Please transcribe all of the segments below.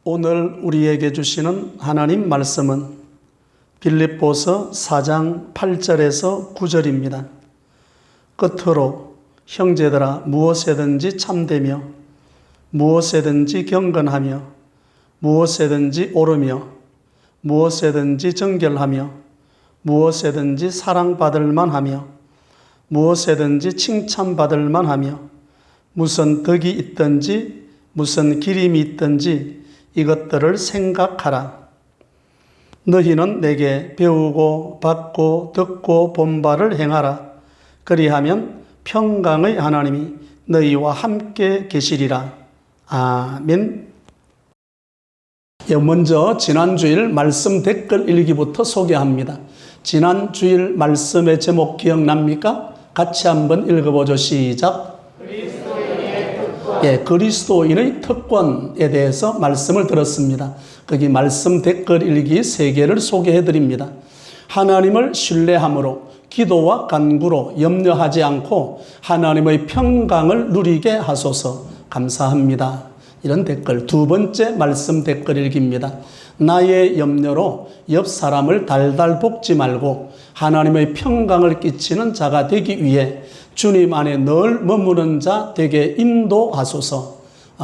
오늘 우리에게 주시는 하나님 말씀은 빌립보서 4장 8절에서 9절입니다. 끝으로 형제들아 무엇에든지 참되며 무엇에든지 경건하며 무엇에든지 옳으며 무엇에든지 정결하며 무엇에든지 사랑받을 만하며 무엇에든지 칭찬받을 만하며 무슨 덕이 있든지 무슨 기림이 있든지 이것들을 생각하라. 너희는 내게 배우고 받고 듣고 본 바를 행하라. 그리하면 평강의 하나님이 너희와 함께 계시리라. 아멘. 먼저 지난주일 말씀 댓글 일기부터 소개합니다. 지난주일 말씀의 제목 기억납니까? 같이 한번 읽어보죠. 시작. 그리스도인의 특권에 대해서 말씀을 들었습니다. 거기 말씀 댓글 일기 3개를 소개해 드립니다. 하나님을 신뢰함으로 기도와 간구로 염려하지 않고 하나님의 평강을 누리게 하소서. 감사합니다. 이런 댓글. 두 번째 말씀 댓글 일기입니다. 나의 염려로 옆 사람을 달달 볶지 말고 하나님의 평강을 끼치는 자가 되기 위해 주님 안에 늘 머무는 자 되게 인도하소서.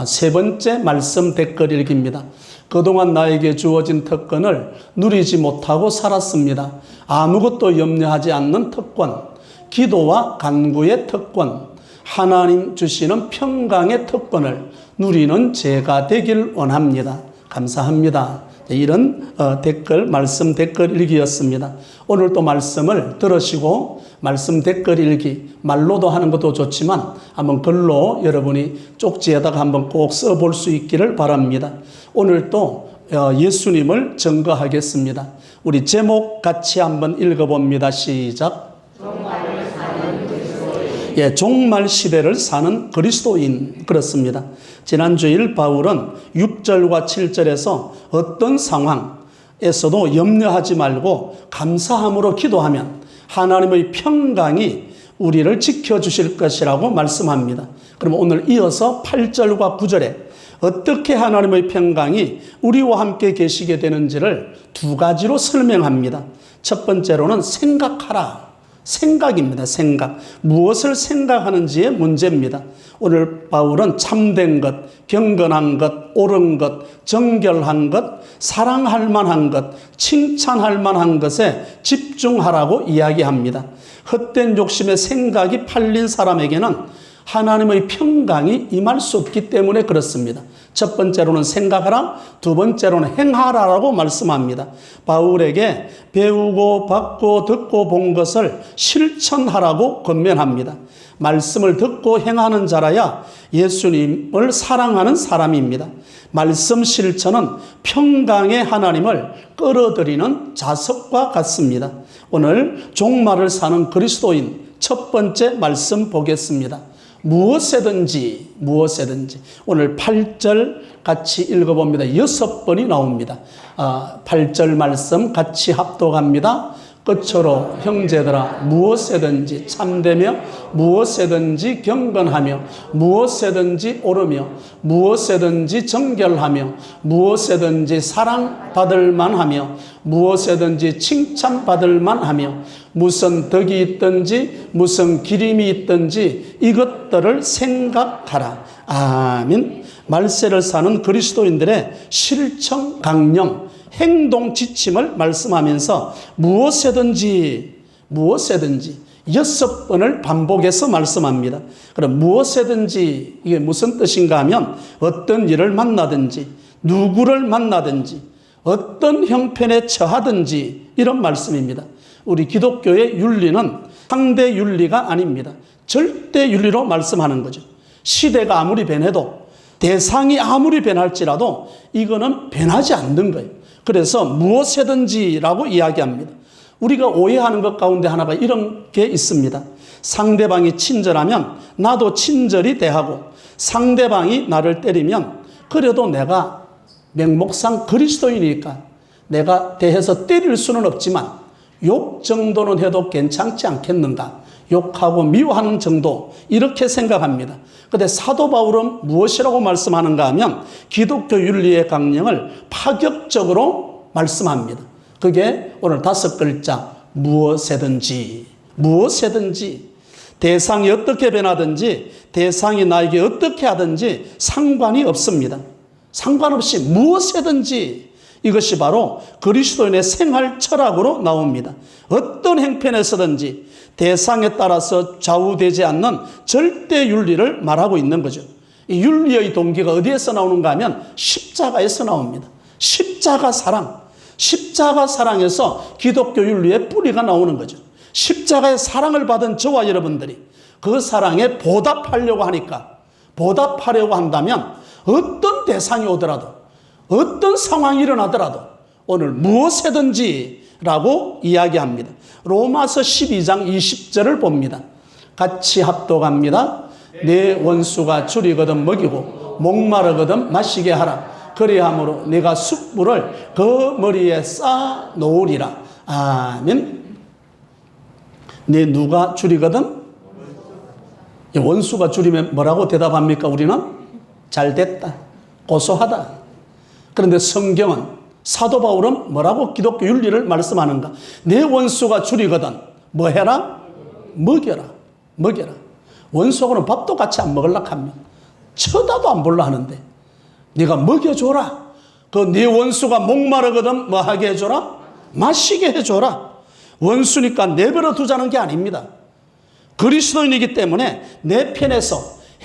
세 번째 말씀 댓글 일기입니다. 그동안 나에게 주어진 특권을 누리지 못하고 살았습니다. 아무것도 염려하지 않는 특권, 기도와 간구의 특권, 하나님 주시는 평강의 특권을 누리는 제가 되길 원합니다. 감사합니다. 이런 댓글, 말씀 댓글 일기였습니다. 오늘 또 말씀을 들으시고 말씀 댓글 일기, 말로도 하는 것도 좋지만 한번 글로 여러분이 쪽지에다가 한번 꼭 써볼 수 있기를 바랍니다. 오늘 또 예수님을 증거하겠습니다. 우리 제목 같이 한번 읽어봅니다. 시작. 종말 시대를 사는 그리스도인. 그렇습니다. 지난주일 바울은 6절과 7절에서 어떤 상황에서도 염려하지 말고 감사함으로 기도하면 하나님의 평강이 우리를 지켜주실 것이라고 말씀합니다. 그럼 오늘 이어서 8절과 9절에 어떻게 하나님의 평강이 우리와 함께 계시게 되는지를 두 가지로 설명합니다. 첫 번째로는 생각하라. 생각입니다. 생각. 무엇을 생각하는지의 문제입니다. 오늘 바울은 참된 것, 경건한 것, 옳은 것, 정결한 것, 사랑할 만한 것, 칭찬할 만한 것에 집중하라고 이야기합니다. 헛된 욕심의 생각이 팔린 사람에게는 하나님의 평강이 임할 수 없기 때문에 그렇습니다. 첫 번째로는 생각하라, 두 번째로는 행하라라고 말씀합니다. 바울에게 배우고 받고 듣고 본 것을 실천하라고 권면합니다. 말씀을 듣고 행하는 자라야 예수님을 사랑하는 사람입니다. 말씀 실천은 평강의 하나님을 끌어들이는 자석과 같습니다. 오늘 종말을 사는 그리스도인 첫 번째 말씀 보겠습니다. 무엇에든지 오늘 8절 같이 읽어봅니다. 6번이 나옵니다. 8절 말씀 같이 합독합니다. 끝으로 형제들아 무엇에든지 참되며 무엇에든지 경건하며 무엇에든지 옳으며 무엇에든지 정결하며 무엇에든지 사랑받을 만하며 무엇에든지 칭찬받을 만하며 무슨 덕이 있든지 무슨 기림이 있든지 이것들을 생각하라. 아멘. 말세를 사는 그리스도인들의 실천 강령, 행동 지침을 말씀하면서 무엇에든지 6번을 반복해서 말씀합니다. 그럼 무엇에든지 이게 무슨 뜻인가 하면 어떤 일을 만나든지 누구를 만나든지 어떤 형편에 처하든지 이런 말씀입니다. 우리 기독교의 윤리는 상대 윤리가 아닙니다. 절대 윤리로 말씀하는 거죠. 시대가 아무리 변해도 대상이 아무리 변할지라도 이거는 변하지 않는 거예요. 그래서 무엇이든지라고 이야기합니다. 우리가 오해하는 것 가운데 하나가 이런 게 있습니다. 상대방이 친절하면 나도 친절히 대하고 상대방이 나를 때리면 그래도 내가 명목상 그리스도인이니까 내가 대해서 때릴 수는 없지만 욕 정도는 해도 괜찮지 않겠는가? 욕하고 미워하는 정도 이렇게 생각합니다. 그런데 사도 바울은 무엇이라고 말씀하는가 하면 기독교 윤리의 강령을 파격적으로 말씀합니다. 그게 오늘 5글자 무엇이든지 무엇이든지 대상이 어떻게 변하든지 대상이 나에게 어떻게 하든지 상관이 없습니다. 상관없이 무엇이든지 이것이 바로 그리스도인의 생활 철학으로 나옵니다. 어떤 행편에서든지 대상에 따라서 좌우되지 않는 절대 윤리를 말하고 있는 거죠. 이 윤리의 동기가 어디에서 나오는가 하면 십자가에서 나옵니다. 십자가 사랑. 십자가 사랑에서 기독교 윤리의 뿌리가 나오는 거죠. 십자가의 사랑을 받은 저와 여러분들이 그 사랑에 보답하려고 하니까, 보답하려고 한다면 어떤 대상이 오더라도 어떤 상황이 일어나더라도 오늘 무엇이든지 라고 이야기합니다. 로마서 12장 20절을 봅니다. 같이 합독합니다. 내 원수가 줄이거든 먹이고 목마르거든 마시게 하라. 그리함으로 내가 숯불을 그 머리에 쌓아 놓으리라. 아멘. 내 누가 줄이거든? 원수가 줄이면 뭐라고 대답합니까? 우리는 잘 됐다, 고소하다. 그런데 성경은, 사도 바울은 뭐라고 기독교 윤리를 말씀하는가? 내 원수가 줄이거든 뭐 해라? 먹여라. 먹여라. 원수하고는 밥도 같이 안 먹으려고 합니다. 쳐다도 안 보려 하는데 네가 먹여줘라. 그 네 원수가 목마르거든 뭐 하게 해줘라? 마시게 해줘라. 원수니까 내버려 두자는 게 아닙니다. 그리스도인이기 때문에 내 편에서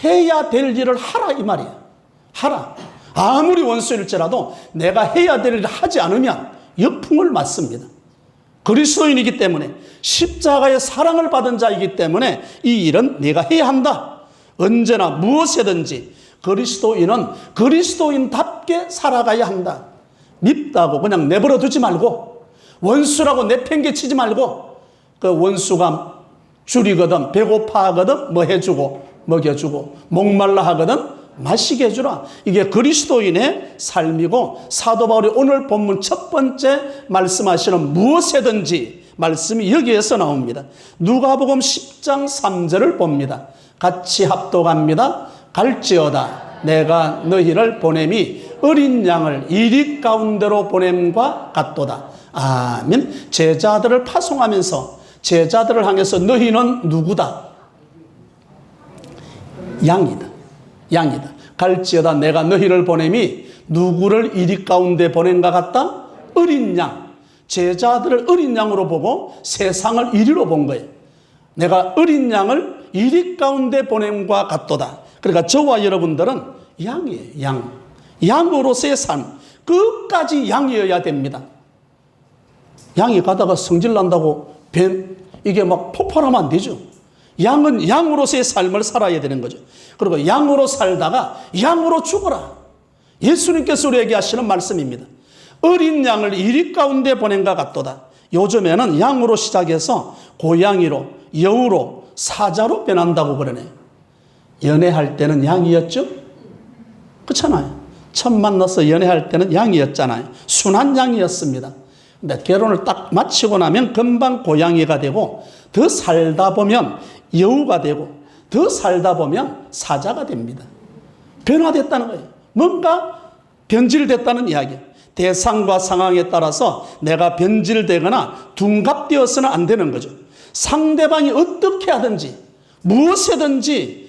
해야 될 일을 하라 이 말이야. 하라. 아무리 원수일지라도 내가 해야 될 일을 하지 않으면 역풍을 맞습니다. 그리스도인이기 때문에 십자가의 사랑을 받은 자이기 때문에 이 일은 내가 해야 한다. 언제나 무엇이든지 그리스도인은 그리스도인답게 살아가야 한다. 밉다고 그냥 내버려 두지 말고, 원수라고 내팽개치지 말고, 그 원수가 줄이거든 배고파하거든 뭐 해주고 먹여주고 목말라 하거든 마시게 해주라. 이게 그리스도인의 삶이고, 사도 바울이 오늘 본문 첫 번째 말씀하시는 무엇이든지 말씀이 여기에서 나옵니다. 누가복음 10장 3절을 봅니다. 같이 합독합니다. 갈지어다 내가 너희를 보냄이 어린 양을 이리 가운데로 보냄과 같도다. 아멘. 제자들을 파송하면서 제자들을 향해서 너희는 누구다? 양이다. 양이다. 갈지어다 내가 너희를 보냄이 누구를 이리 가운데 보낸가 같다? 어린 양. 제자들을 어린 양으로 보고 세상을 이리로 본 거예요. 내가 어린 양을 이리 가운데 보냄과 같도다. 그러니까 저와 여러분들은 양이에요. 양. 양으로서의 삶. 끝까지 양이어야 됩니다. 양이 가다가 성질 난다고 이게 막 폭발하면 안 되죠. 양은 양으로서의 삶을 살아야 되는 거죠. 그리고 양으로 살다가 양으로 죽어라. 예수님께서 우리에게 하시는 말씀입니다. 어린 양을 이리 가운데 보낸가 같도다. 요즘에는 양으로 시작해서 고양이로, 여우로, 사자로 변한다고 그러네요. 연애할 때는 양이었죠? 그렇잖아요. 처음 만나서 연애할 때는 양이었잖아요. 순한 양이었습니다. 근데 결혼을 딱 마치고 나면 금방 고양이가 되고, 더 살다 보면 여우가 되고, 더 살다 보면 사자가 됩니다. 변화됐다는 거예요. 뭔가 변질됐다는 이야기예요. 대상과 상황에 따라서 내가 변질되거나 둔갑되어서는 안 되는 거죠. 상대방이 어떻게 하든지 무엇이든지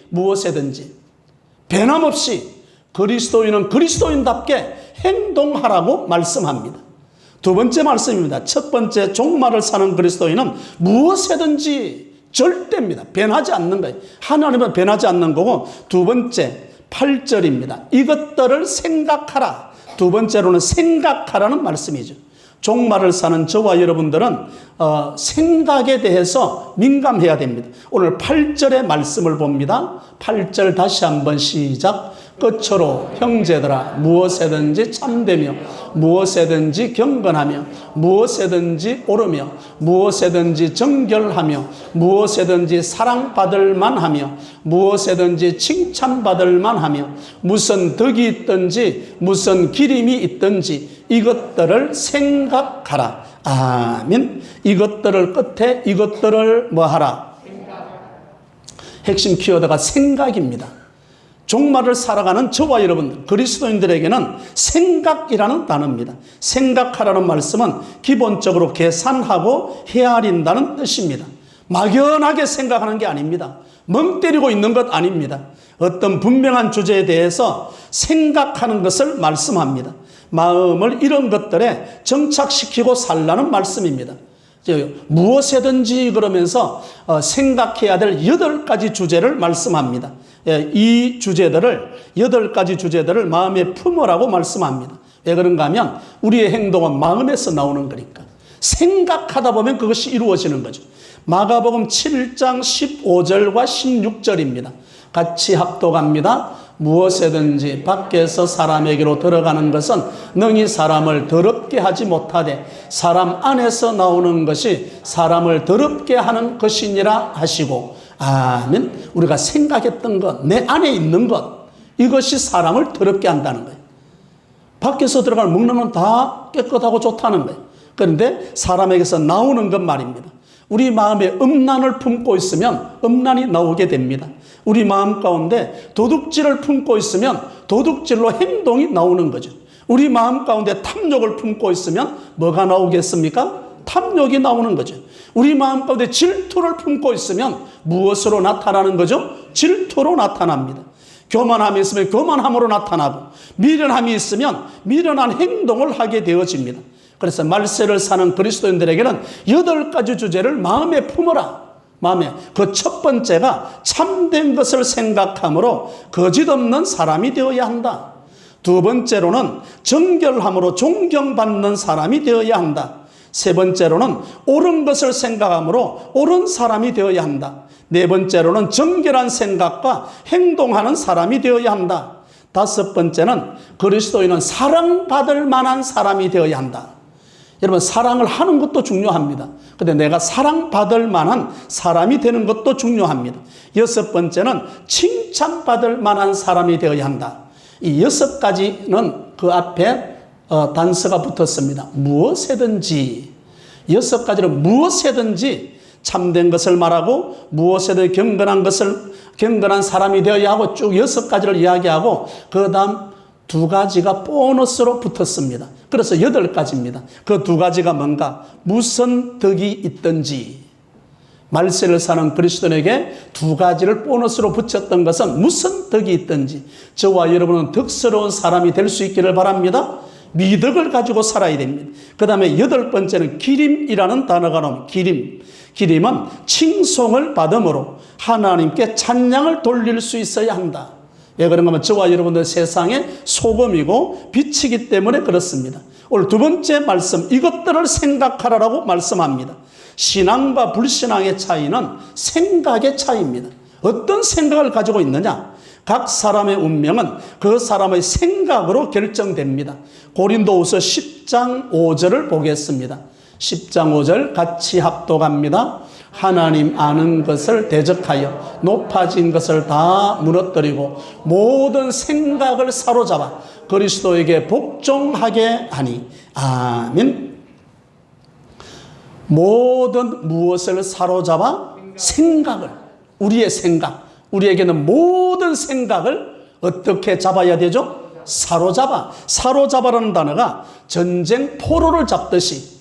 변함없이 그리스도인은 그리스도인답게 행동하라고 말씀합니다. 두 번째 말씀입니다. 첫 번째 종말을 사는 그리스도인은 무엇이든지 절대입니다. 변하지 않는 거예요. 하나님은 변하지 않는 거고, 두 번째 8절입니다. 이것들을 생각하라. 두 번째로는 생각하라는 말씀이죠. 종말을 사는 저와 여러분들은 생각에 대해서 민감해야 됩니다. 오늘 8절의 말씀을 봅니다. 8절 다시 한번 시작. 끝으로 형제들아 무엇이든지 참되며 무엇이든지 경건하며 무엇이든지 옳으며 무엇이든지 정결하며 무엇이든지 사랑받을 만하며 무엇이든지 칭찬받을 만하며 무슨 덕이 있든지 무슨 기림이 있든지 이것들을 생각하라. 아멘. 이것들을 끝에 이것들을 뭐하라? 핵심 키워드가 생각입니다. 종말을 살아가는 저와 여러분 그리스도인들에게는 생각이라는 단어입니다. 생각하라는 말씀은 기본적으로 계산하고 헤아린다는 뜻입니다. 막연하게 생각하는 게 아닙니다. 멍 때리고 있는 것 아닙니다. 어떤 분명한 주제에 대해서 생각하는 것을 말씀합니다. 마음을 이런 것들에 정착시키고 살라는 말씀입니다. 무엇이든지 그러면서 생각해야 될 8가지 주제를 말씀합니다. 이 주제들을 8가지 주제들을 마음에 품으라고 말씀합니다. 왜 그런가 하면 우리의 행동은 마음에서 나오는 거니까. 생각하다 보면 그것이 이루어지는 거죠. 마가복음 7장 15절과 16절입니다. 같이 합독합니다. 무엇이든지 밖에서 사람에게로 들어가는 것은 능히 사람을 더럽게 하지 못하되 사람 안에서 나오는 것이 사람을 더럽게 하는 것이니라 하시고. 아멘. 우리가 생각했던 것, 내 안에 있는 것, 이것이 사람을 더럽게 한다는 거예요. 밖에서 들어가는 먹는 건 다 깨끗하고 좋다는 거예요. 그런데 사람에게서 나오는 것 말입니다. 우리 마음에 음란을 품고 있으면 음란이 나오게 됩니다. 우리 마음 가운데 도둑질을 품고 있으면 도둑질로 행동이 나오는 거죠. 우리 마음 가운데 탐욕을 품고 있으면 뭐가 나오겠습니까? 탐욕이 나오는 거죠. 우리 마음 가운데 질투를 품고 있으면 무엇으로 나타나는 거죠? 질투로 나타납니다. 교만함이 있으면 교만함으로 나타나고 미련함이 있으면 미련한 행동을 하게 되어집니다. 그래서 말세를 사는 그리스도인들에게는 8가지 주제를 마음에 품어라. 마음에 그 첫 번째가 참된 것을 생각함으로 거짓 없는 사람이 되어야 한다. 두 번째로는 정결함으로 존경받는 사람이 되어야 한다. 세 번째로는 옳은 것을 생각함으로 옳은 사람이 되어야 한다. 네 번째로는 정결한 생각과 행동하는 사람이 되어야 한다. 다섯 번째는 그리스도인은 사랑받을 만한 사람이 되어야 한다. 여러분, 사랑을 하는 것도 중요합니다. 근데 내가 사랑받을 만한 사람이 되는 것도 중요합니다. 여섯 번째는 칭찬받을 만한 사람이 되어야 한다. 이 6가지는 그 앞에 단서가 붙었습니다. 무엇이든지. 6가지는 무엇이든지 참된 것을 말하고 무엇이든 경건한 사람이 되어야 하고 쭉 6가지를 이야기하고 그 다음 2가지가 보너스로 붙었습니다. 그래서 8가지입니다. 그 2가지가 뭔가? 무슨 덕이 있든지. 말세를 사는 그리스도인에게 2가지를 보너스로 붙였던 것은 무슨 덕이 있든지. 저와 여러분은 덕스러운 사람이 될 수 있기를 바랍니다. 미덕을 가지고 살아야 됩니다. 그 다음에 8번째는 기림이라는 단어가 나옵니다. 기림은 칭송을 받음으로 하나님께 찬양을 돌릴 수 있어야 한다. 왜 그런가 하면 저와 여러분들 세상의 소금이고 빛이기 때문에 그렇습니다. 오늘 2번째 말씀, 이것들을 생각하라라고 말씀합니다. 신앙과 불신앙의 차이는 생각의 차이입니다. 어떤 생각을 가지고 있느냐? 각 사람의 운명은 그 사람의 생각으로 결정됩니다. 고린도후서 10장 5절을 보겠습니다. 10장 5절 같이 합독합니다. 하나님 아는 것을 대적하여 높아진 것을 다 무너뜨리고 모든 생각을 사로잡아 그리스도에게 복종하게 하니. 아멘. 모든 무엇을 사로잡아? 생각을. 우리의 생각. 우리에게는 모든 생각을 어떻게 잡아야 되죠? 사로잡아. 사로잡아라는 단어가 전쟁 포로를 잡듯이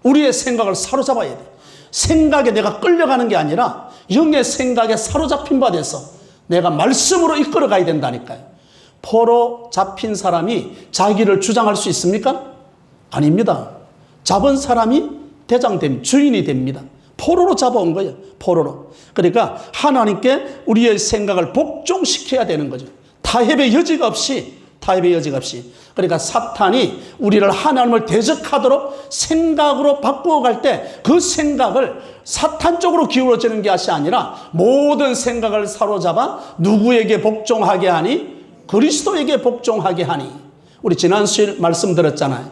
우리의 생각을 사로잡아야 돼. 생각에 내가 끌려가는 게 아니라 영의 생각에 사로잡힌 바 돼서 내가 말씀으로 이끌어가야 된다니까요. 포로 잡힌 사람이 자기를 주장할 수 있습니까? 아닙니다. 잡은 사람이 대장됩니다. 주인이 됩니다. 포로로 잡아온 거예요. 포로로. 그러니까 하나님께 우리의 생각을 복종시켜야 되는 거죠. 타협의 여지가 없이. 그러니까 사탄이 우리를 하나님을 대적하도록 생각으로 바꾸어 갈 때 그 생각을 사탄 쪽으로 기울어지는 것이 아니라 모든 생각을 사로잡아 누구에게 복종하게 하니? 그리스도에게 복종하게 하니. 우리 지난 수요일 말씀드렸잖아요.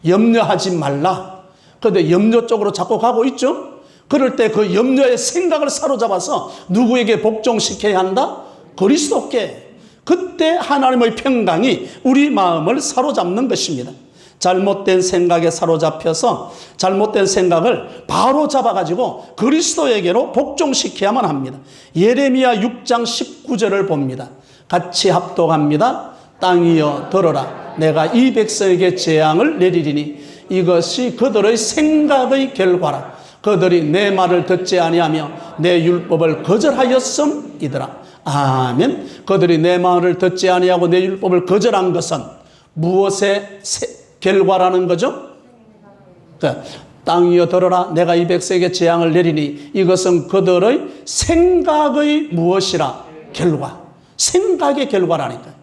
염려하지 말라. 그런데 염려 쪽으로 자꾸 가고 있죠. 그럴 때 그 염려의 생각을 사로잡아서 누구에게 복종시켜야 한다? 그리스도께. 그때 하나님의 평강이 우리 마음을 사로잡는 것입니다. 잘못된 생각에 사로잡혀서 잘못된 생각을 바로 잡아가지고 그리스도에게로 복종시켜야만 합니다. 예레미야 6장 19절을 봅니다. 같이 합독합니다. 땅이여 들어라. 내가 이 백성에게 재앙을 내리리니 이것이 그들의 생각의 결과라. 그들이 내 말을 듣지 아니하며 내 율법을 거절하였음이더라. 아멘. 그들이 내 말을 듣지 아니하고 내 율법을 거절한 것은 무엇의 결과라는 거죠? 그러니까 땅이여 들어라. 내가 이 백성에게 재앙을 내리니 이것은 그들의 생각의 무엇이라? 결과. 생각의 결과라니까요.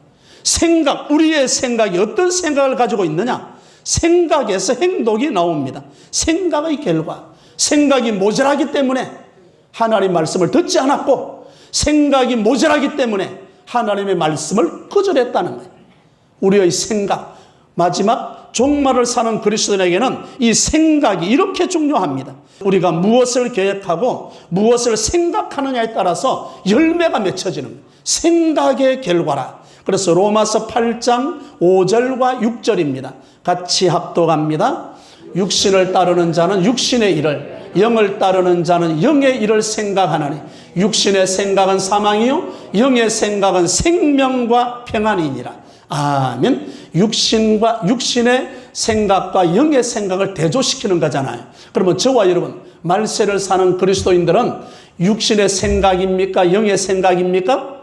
생각, 우리의 생각이 어떤 생각을 가지고 있느냐? 생각에서 행동이 나옵니다. 생각의 결과. 생각이 모자라기 때문에 하나님 말씀을 듣지 않았고 생각이 모자라기 때문에 하나님의 말씀을 거절했다는 거예요. 우리의 생각, 마지막 종말을 사는 그리스도인에게는 이 생각이 이렇게 중요합니다. 우리가 무엇을 계획하고 무엇을 생각하느냐에 따라서 열매가 맺혀지는 거예요. 생각의 결과라. 그래서 로마서 8장 5절과 6절입니다. 같이 합독합니다. 육신을 따르는 자는 육신의 일을, 영을 따르는 자는 영의 일을 생각하나니 육신의 생각은 사망이요 영의 생각은 생명과 평안이니라. 아멘. 육신의 생각과 영의 생각을 대조시키는 거잖아요. 그러면 저와 여러분, 말세를 사는 그리스도인들은 육신의 생각입니까? 영의 생각입니까?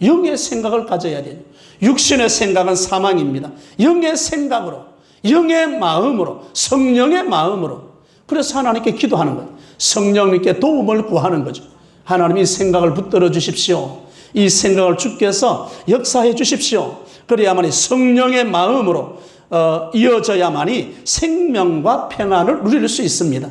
영의 생각을 가져야 돼요. 육신의 생각은 사망입니다. 영의 생각으로, 영의 마음으로, 성령의 마음으로. 그래서 하나님께 기도하는 거예요. 성령님께 도움을 구하는 거죠. 하나님 이 생각을 붙들어 주십시오. 이 생각을 주께서 역사해 주십시오. 그래야만이 성령의 마음으로 이어져야만이 생명과 평안을 누릴 수 있습니다.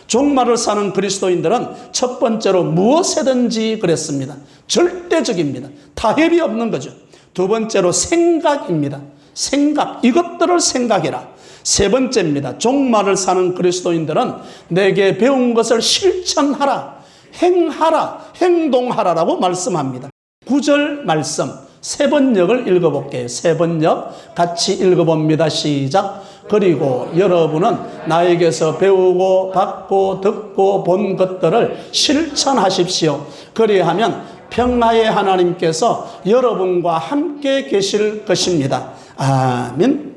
종말을 사는 그리스도인들은 첫 번째로 무엇이든지 그랬습니다. 절대적입니다. 타협이 없는 거죠. 두 번째로 생각입니다. 생각, 이것들을 생각해라. 세 번째입니다. 종말을 사는 그리스도인들은 내게 배운 것을 실천하라, 행하라, 행동하라라고 말씀합니다. 9절 말씀 세 번역을 읽어볼게요. 세 번역 같이 읽어봅니다. 시작. 그리고 여러분은 나에게서 배우고 받고 듣고 본 것들을 실천하십시오. 그리하면 평화의 하나님께서 여러분과 함께 계실 것입니다. 아멘.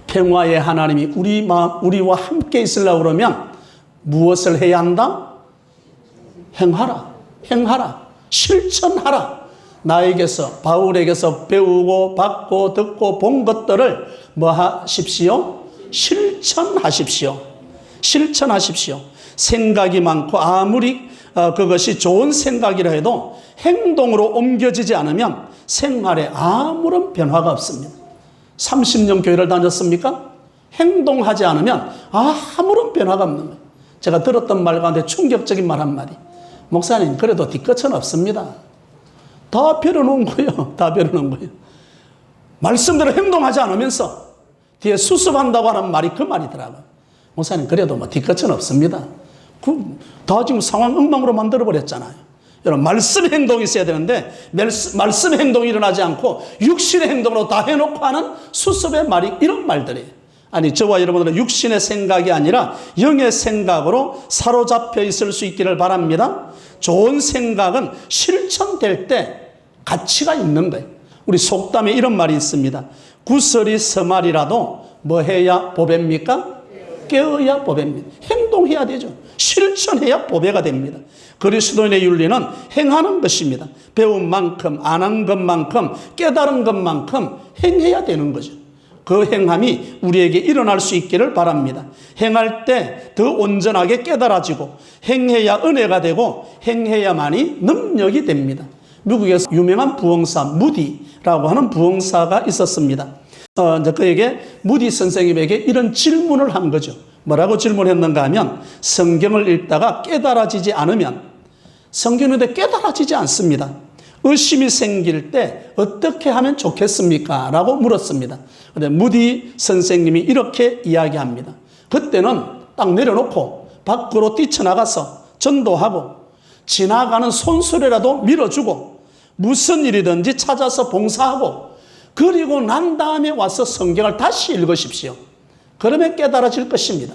평화의 하나님이 우리와 함께 있으려고 그러면 무엇을 해야 한다? 행하라. 행하라. 실천하라. 나에게서, 바울에게서 배우고 받고 듣고 본 것들을 뭐 하십시오? 실천하십시오. 실천하십시오. 생각이 많고 아무리 그것이 좋은 생각이라 해도 행동으로 옮겨지지 않으면 생활에 아무런 변화가 없습니다. 30년 교회를 다녔습니까? 행동하지 않으면 아무런 변화가 없는 거예요. 제가 들었던 말 가운데 충격적인 말 한마디. 목사님, 그래도 뒤끝은 없습니다. 다 벼려놓은 거예요. 다 벼려놓은 거예요. 말씀대로 행동하지 않으면서 뒤에 수습한다고 하는 말이 그 말이더라고요. 목사님, 그래도 뭐 뒤끝은 없습니다. 다 지금 상황 엉망으로 만들어버렸잖아요. 여러분, 말씀 행동이 있어야 되는데 말씀 행동이 일어나지 않고 육신의 행동으로 다 해놓고 하는 수습의 말이 이런 말들이에요. 아니, 저와 여러분들은 육신의 생각이 아니라 영의 생각으로 사로잡혀 있을 수 있기를 바랍니다. 좋은 생각은 실천될 때 가치가 있는 거예요. 우리 속담에 이런 말이 있습니다. 구설이 서말이라도 뭐 해야 보배입니까? 깨어야 보배입니다. 행동해야 되죠. 실천해야 보배가 됩니다. 그리스도인의 윤리는 행하는 것입니다. 배운 만큼, 안 한 것만큼, 깨달은 것만큼 행해야 되는 거죠. 그 행함이 우리에게 일어날 수 있기를 바랍니다. 행할 때 더 온전하게 깨달아지고 행해야 은혜가 되고 행해야만이 능력이 됩니다. 미국에서 유명한 부흥사 무디라고 하는 부흥사가 있었습니다. 그에게 무디 선생님에게 이런 질문을 한 거죠. 뭐라고 질문했는가 하면 성경을 읽다가 깨달아지지 않으면 성경인데 깨달아지지 않습니다. 의심이 생길 때 어떻게 하면 좋겠습니까? 라고 물었습니다. 그런데 무디 선생님이 이렇게 이야기합니다. 그때는 딱 내려놓고 밖으로 뛰쳐나가서 전도하고 지나가는 손수레라도 밀어주고 무슨 일이든지 찾아서 봉사하고 그리고 난 다음에 와서 성경을 다시 읽으십시오. 그러면 깨달아질 것입니다.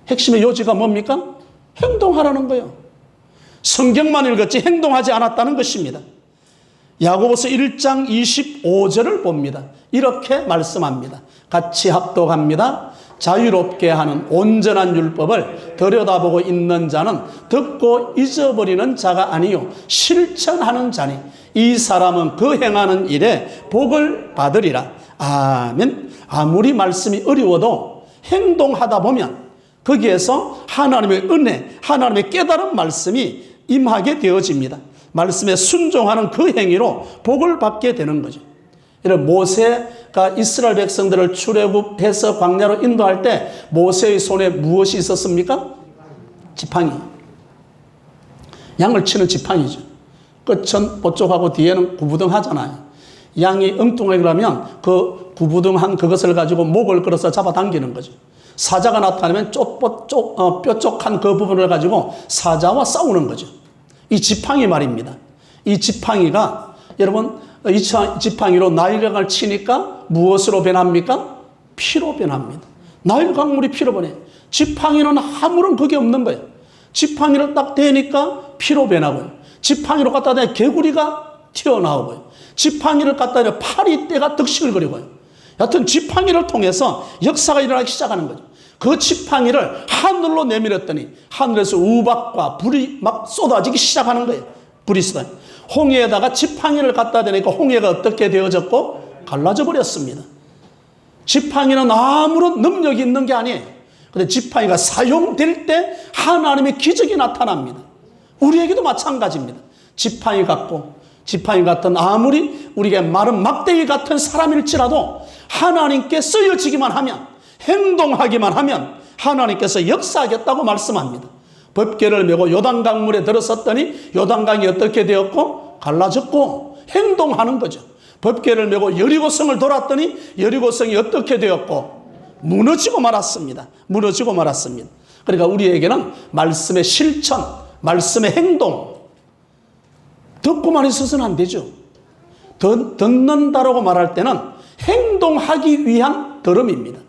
핵심의 요지가 뭡니까? 행동하라는 거예요. 성경만 읽었지 행동하지 않았다는 것입니다. 야고보서 1장 25절을 봅니다. 이렇게 말씀합니다. 같이 합독합니다. 자유롭게 하는 온전한 율법을 들여다보고 있는 자는 듣고 잊어버리는 자가 아니요 실천하는 자니 이 사람은 그 행하는 일에 복을 받으리라. 아멘. 아무리 말씀이 어려워도 행동하다 보면 거기에서 하나님의 은혜, 하나님의 깨달은 말씀이 임하게 되어집니다. 말씀에 순종하는 그 행위로 복을 받게 되는 거죠. 이런 모세가 이스라엘 백성들을 출애굽해서 광야로 인도할 때 모세의 손에 무엇이 있었습니까? 지팡이. 양을 치는 지팡이죠. 끝은 뽀쪽하고 뒤에는 구부등하잖아요. 양이 엉뚱하게 그러면 그 구부등한 그것을 가지고 목을 끌어서 잡아당기는 거죠. 사자가 나타나면 뾰족한 그 부분을 가지고 사자와 싸우는 거죠. 이 지팡이 말입니다. 이 지팡이가 여러분 이 지팡이로 나일강을 치니까 무엇으로 변합니까? 피로 변합니다. 나일 강물이 피로 변해. 지팡이는 아무런 그게 없는 거예요. 지팡이를 딱 대니까 피로 변하고요. 지팡이로 갖다 대면 개구리가 튀어나오고요. 지팡이를 갖다 대면 파리떼가 득실거리고요. 여하튼 지팡이를 통해서 역사가 일어나기 시작하는 거죠. 그 지팡이를 하늘로 내밀었더니 하늘에서 우박과 불이 막 쏟아지기 시작하는 거예요. 불이 쏟아져. 홍해에다가 지팡이를 갖다 대니까 홍해가 어떻게 되어졌고 갈라져 버렸습니다. 지팡이는 아무런 능력이 있는 게 아니에요. 그런데 지팡이가 사용될 때 하나님의 기적이 나타납니다. 우리에게도 마찬가지입니다. 지팡이 같은 아무리 우리에게 마른 막대기 같은 사람일지라도 하나님께 쓰여지기만 하면, 행동하기만 하면 하나님께서 역사하겠다고 말씀합니다. 법궤를 메고 요단강물에 들어섰더니 요단강이 어떻게 되었고 갈라졌고 행동하는 거죠. 법궤를 메고 여리고성을 돌았더니 여리고성이 어떻게 되었고 무너지고 말았습니다. 무너지고 말았습니다. 그러니까 우리에게는 말씀의 실천, 말씀의 행동, 듣고만 있어서는 안 되죠. 듣는다라고 말할 때는 행동하기 위한 들음입니다.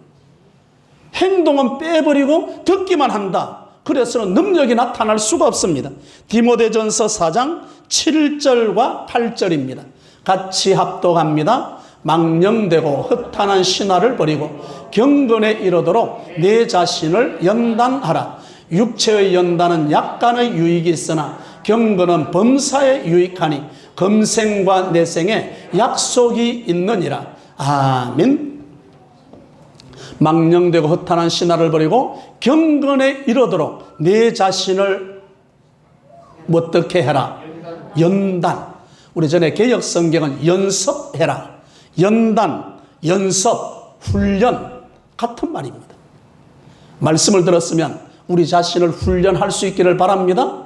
행동은 빼버리고 듣기만 한다. 그래서는 능력이 나타날 수가 없습니다. 디모데전서 4장 7절과 8절입니다. 같이 합독합니다. 망령되고 허탄한 신화를 버리고 경건에 이르도록 내 자신을 연단하라. 육체의 연단은 약간의 유익이 있으나 경건은 범사에 유익하니 금생과 내생에 약속이 있느니라. 아멘. 망령되고 허탄한 신화를 버리고 경건에 이르도록 내 자신을 어떻게 해라? 연단. 우리 전에 개역성경은 연습해라. 연단, 연습, 훈련 같은 말입니다. 말씀을 들었으면 우리 자신을 훈련할 수 있기를 바랍니다.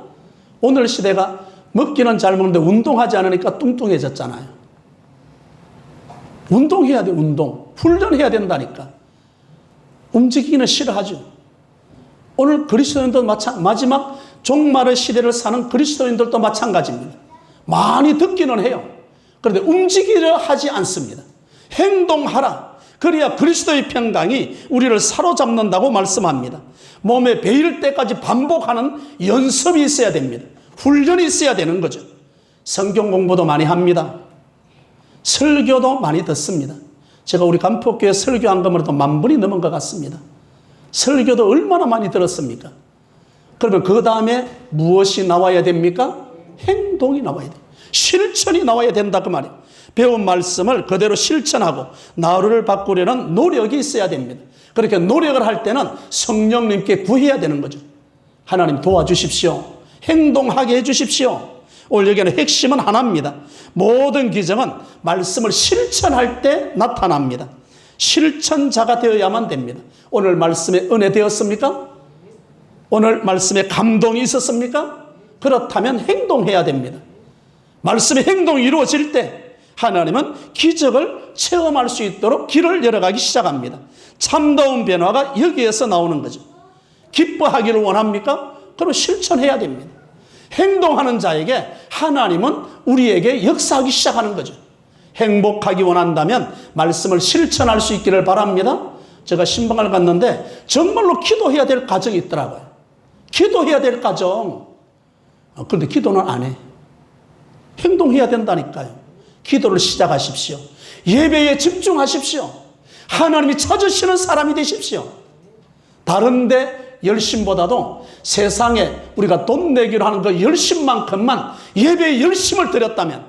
오늘 시대가 먹기는 잘 먹는데 운동하지 않으니까 뚱뚱해졌잖아요. 운동해야 돼, 운동. 훈련해야 된다니까. 움직이기는 싫어하죠. 오늘 그리스도인도 마지막 종말의 시대를 사는 그리스도인들도 마찬가지입니다. 많이 듣기는 해요. 그런데 움직이려 하지 않습니다. 행동하라. 그래야 그리스도의 평강이 우리를 사로잡는다고 말씀합니다. 몸에 배일 때까지 반복하는 연습이 있어야 됩니다. 훈련이 있어야 되는 거죠. 성경 공부도 많이 합니다. 설교도 많이 듣습니다. 제가 우리 간포교회 설교한 것으로도 10,000분이 넘은 것 같습니다. 설교도 얼마나 많이 들었습니까? 그러면 그 다음에 무엇이 나와야 됩니까? 행동이 나와야 돼요. 실천이 나와야 된다 그 말이에요. 배운 말씀을 그대로 실천하고 나를 바꾸려는 노력이 있어야 됩니다. 그렇게 노력을 할 때는 성령님께 구해야 되는 거죠. 하나님 도와주십시오. 행동하게 해주십시오. 오늘 여기는 핵심은 하나입니다. 모든 기적은 말씀을 실천할 때 나타납니다. 실천자가 되어야만 됩니다. 오늘 말씀에 은혜 되었습니까? 오늘 말씀에 감동이 있었습니까? 그렇다면 행동해야 됩니다. 말씀의 행동이 이루어질 때 하나님은 기적을 체험할 수 있도록 길을 열어가기 시작합니다. 참다운 변화가 여기에서 나오는 거죠. 기뻐하기를 원합니까? 그럼 실천해야 됩니다. 행동하는 자에게 하나님은 우리에게 역사하기 시작하는 거죠. 행복하기 원한다면 말씀을 실천할 수 있기를 바랍니다. 제가 신방을 갔는데 정말로 기도해야 될 가정이 있더라고요. 기도해야 될 가정. 그런데 기도는 안 해. 행동해야 된다니까요. 기도를 시작하십시오. 예배에 집중하십시오. 하나님이 찾으시는 사람이 되십시오. 다른데 열심보다도 세상에 우리가 돈 내기로 하는 그 열심만큼만 예배에 열심을 드렸다면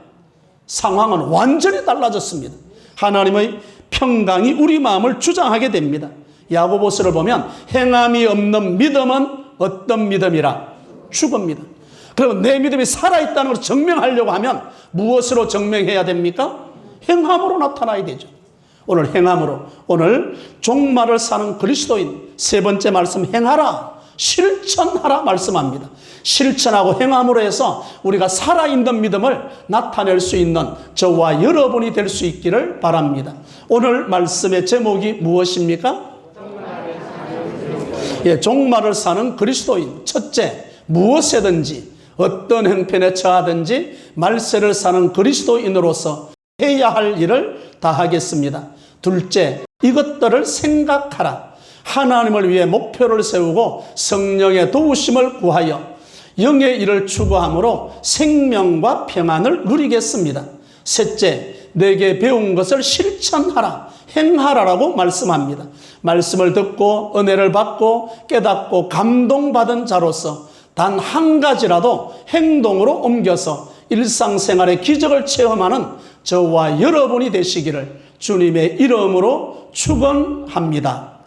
상황은 완전히 달라졌습니다. 하나님의 평강이 우리 마음을 주장하게 됩니다. 야고보서를 보면 행함이 없는 믿음은 어떤 믿음이라? 죽음입니다. 그리고 내 믿음이 살아있다는 걸 증명하려고 하면 무엇으로 증명해야 됩니까? 행함으로 나타나야 되죠. 오늘 행함으로, 오늘 종말을 사는 그리스도인 세 번째 말씀, 행하라, 실천하라 말씀합니다. 실천하고 행함으로 해서 우리가 살아있는 믿음을 나타낼 수 있는 저와 여러분이 될 수 있기를 바랍니다. 오늘 말씀의 제목이 무엇입니까? 종말을 사는 그리스도인. 첫째, 무엇이든지 어떤 형편에 처하든지 말세를 사는 그리스도인으로서 해야 할 일을 다 하겠습니다. 둘째, 이것들을 생각하라. 하나님을 위해 목표를 세우고 성령의 도우심을 구하여 영의 일을 추구함으로 생명과 평안을 누리겠습니다. 셋째, 내게 배운 것을 실천하라, 행하라라고 말씀합니다. 말씀을 듣고 은혜를 받고 깨닫고 감동받은 자로서 단 한 가지라도 행동으로 옮겨서 일상생활의 기적을 체험하는 저와 여러분이 되시기를 주님의 이름으로 축원합니다.